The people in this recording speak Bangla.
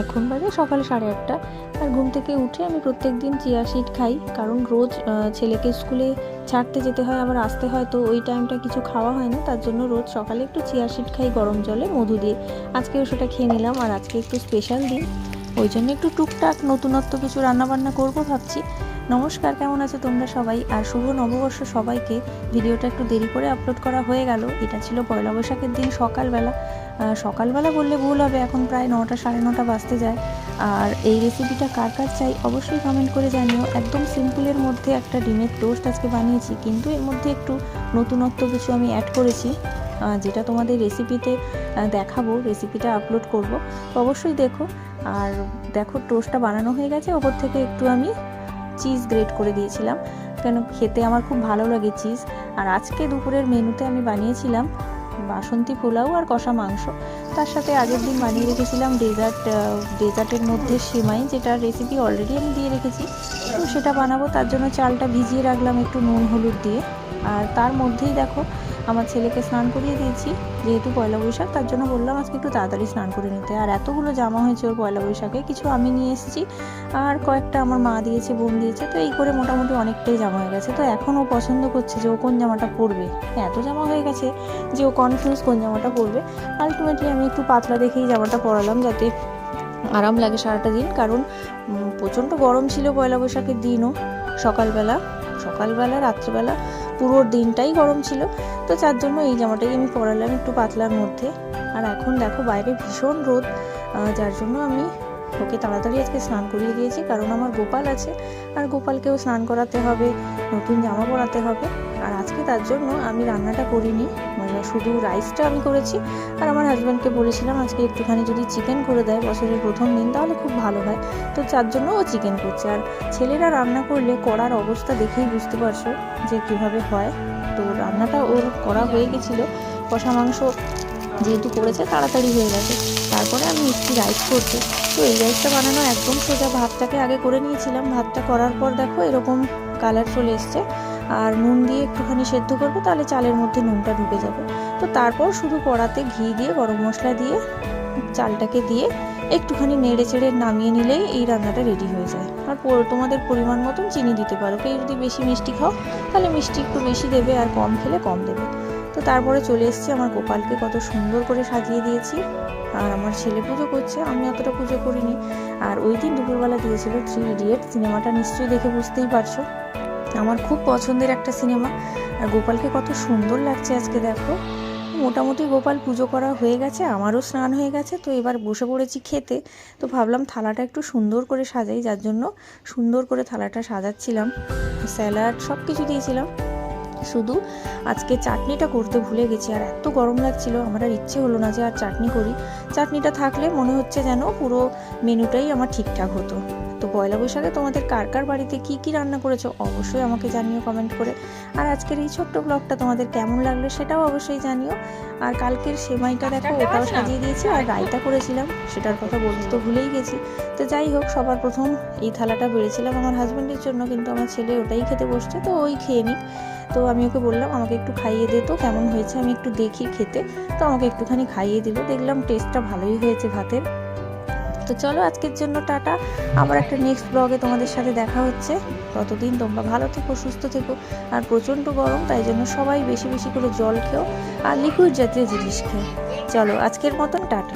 এখন বাজে সকাল 8:30। আর ঘুম থেকে উঠে আমি প্রত্যেক দিন চিয়া সিড খাই, কারণ রোজ ছেলেকে স্কুলে ছাড়তে যেতে হয়, আবার আসতে হয়, তো ওই টাইমটা কিছু খাওয়া হয় না। তার জন্য রোজ সকালে একটু চিয়া সিড খাই গরম জলে মধু দিয়ে। আজকেও সেটা খেয়ে নিলাম। আর আজকে একটু স্পেশাল দিন, ওই জন্য একটু টুকটাক নতুনত্ব কিছু রান্নাবান্না করবো ভাবছি। নমস্কার, কেমন আছো তোমরা সবাই? আর শুভ নববর্ষ সবাইকে। ভিডিওটা একটু দেরি করে আপলোড করা হয়ে গেল। এটা ছিল পয়লা বৈশাখের দিন সকালবেলা বললে ভুল হবে, এখন প্রায় 9টা 9:30 বাজতে যায়। আর এই রেসিপিটা কার কার চাই অবশ্যই কমেন্ট করে জানিও। একদম সিম্পলের মধ্যে একটা ডিমের টোস্ট আজকে বানিয়েছি, কিন্তু এর মধ্যে একটু নতুনত্ব কিছু আমি অ্যাড করেছি, যেটা তোমাদের রেসিপিতে দেখাবো, রেসিপিটা আপলোড করব, তো অবশ্যই দেখো। আর দেখো, টোস্টটা বানানো হয়ে গেছে। ওপর থেকে একটু আমি চিজ গ্রেট করে দিয়েছিলাম, কেন খেতে আমার খুব ভালো লাগে চিজ। আর আজকে দুপুরের মেনুতে আমি বানিয়েছিলাম বাসন্তী পোলাও আর কষা মাংস। তার সাথে আগের দিন বানিয়ে রেখেছিলাম ডেজার্টের মধ্যে সেমাই, যেটার রেসিপি অলরেডি আমি দিয়ে রেখেছি। তো সেটা বানাবো, তার জন্য চালটা ভিজিয়ে রাখলাম একটু নুন হলুদ দিয়ে। আর তার মধ্যেই দেখো, আমার ছেলেকে স্নান করিয়ে দিয়েছি, যেহেতু পয়লা বৈশাখ, তার জন্য বললাম আজকে একটু তাড়াতাড়ি স্নান করে নিতে। আর এতগুলো জামা হয়েছে ওর পয়লা বৈশাখে, কিছু আমি নিয়ে এসেছি আর কয়েকটা আমার মা দিয়েছে, বোন দিয়েছে, তো এই করে মোটামুটি অনেকটাই জামা হয়ে গেছে। তো এখন ও পছন্দ করছে যে ও কোন জামাটা পরবে। এত জামা হয়ে গেছে যে ও কনফিউজ কোন জামাটা পরবে। আলটিমেটলি আমি একটু পাতলা দেখেই জামাটা পরালাম, যাতে আরাম লাগে সারাটা দিন, কারণ প্রচণ্ড গরম ছিল পয়লা বৈশাখের দিনও। সকালবেলা রাত্রিবেলা পুরো দিনটাই গরম ছিল, তো যার জন্য এই জামাটাই আমি পরালাম একটু পাতলার মধ্যে। আর এখন দেখো বাইরে ভীষণ রোদ, যার জন্য আমি ওকে তাড়াতাড়ি আজকে স্নান করিয়ে দিয়েছি, কারণ আমার গোপাল আছে, আর গোপালকেও স্নান করাতে হবে, নতুন জামা পরাতে হবে। আর আজকে তার জন্য আমি রান্নাটা করিনি, মানে শুধু রাইসটা আমি করেছি। আর আমার হাজব্যান্ডকে বলেছিলাম আজকে একটুখানি যদি চিকেন করে দেয় বছরের প্রথম দিন, তাহলে খুব ভালো হয়, তো তার জন্য ও চিকেন করছে। আর ছেলেরা রান্না করলে করার অবস্থা দেখেই বুঝতে পারছো যে কীভাবে হয়। তো রান্নাটা ওর করা হয়ে গেছিলো, কষা মাংস যেহেতু করেছে তাড়াতাড়ি হয়ে গেছে। তারপরে আমি একটু রাইস করছি। তো এই রাইসটা বানানো একদম সোজা। ভাতটাকে আগে করে নিয়েছিলাম, ভাতটা করার পর দেখো এরকম কালার চলে এসছে। আর নুন দিয়ে একটুখানি সেদ্ধ করবো, তাহলে চালের মধ্যে নুনটা ঢুকে যাবে। তো তারপর শুধু কড়াতে ঘি দিয়ে গরম মশলা দিয়ে চালটাকে দিয়ে একটুখানি নেড়ে চেড়ে নামিয়ে নিলেই এই রান্নাটা রেডি হয়ে যায়। আর তোমাদের পরিমাণ মতন চিনি দিতে পারো, কেউ যদি বেশি মিষ্টি খাও তাহলে মিষ্টি একটু বেশি দেবে, আর কম খেলে কম দেবে। তো তারপরে চলে এসেছি, আমার গোপালকে কত সুন্দর করে সাজিয়ে দিয়েছি। আর আমার ছেলে পুজো করছে, আমি অতটা পুজো করিনি। আর ওই দিন দুপুরবেলা দিয়েছিল 3 ইডিয়টস সিনেমাটা, নিশ্চয়ই দেখে বুঝতেই পারছো আমার খুব পছন্দের একটা সিনেমা। আর গোপালকে কত সুন্দর লাগছে আজকে দেখো। মোটামুটি গোপাল পুজো করা হয়ে গেছে, আমারও স্নান হয়ে গেছে। তো এবার বসে পড়েছি খেতে। তো ভাবলাম থালাটা একটু সুন্দর করে সাজাই, যার জন্য সুন্দর করে থালাটা সাজাচ্ছিলাম। স্যালাড সব কিছু দিয়েছিলাম, শুধু আজকে চাটনিটা করতে ভুলে গেছি। আর এত গরম লাগছিল, আমার আর ইচ্ছে হলো না যে আর চাটনি করি। চাটনিটা থাকলে মনে হচ্ছে যেন পুরো মেনুটাই আমার ঠিকঠাক হতো। তো পয়লা বৈশাখে তোমাদের কার কার বাড়িতে কী কী রান্না করেছো অবশ্যই আমাকে জানিও কমেন্ট করে। আর আজকের এই ছোট্ট ব্লগটা তোমাদের কেমন লাগলো সেটাও অবশ্যই জানিও। আর কালকের সেমাইটা দেখো, ওটাও সাজিয়ে দিয়েছি। আর রায়তা করেছিলাম, সেটার কথা বলতে তো ভুলেই গেছি। তো যাই হোক, সবার প্রথম এই থালাটা বেড়েছিলাম আমার হাজব্যান্ডের জন্য, কিন্তু আমার ছেলে ওটাই খেতে বসছে, তো ওই খেয়ে নিক। তো আমি ওকে বললাম আমাকে একটু খাইয়ে দে, তো কেমন হয়েছে আমি একটু দেখি খেতে। তো আমাকে একটুখানি খাইয়ে দিল, দেখলাম টেস্টটা ভালোই হয়েছে ভাতের। তো চলো আজকের জন্য টাটা, আবার একটা নেক্সট ব্লগে তোমাদের সাথে দেখা হচ্ছে। ততদিন তোমরা ভালো থেকো, সুস্থ থেকো। আর প্রচণ্ড গরম, তাই জন্য সবাই বেশি বেশি করে জল খেও আর লিকুইড জাতীয় জিনিস খেও। চলো আজকের মতন টাটা।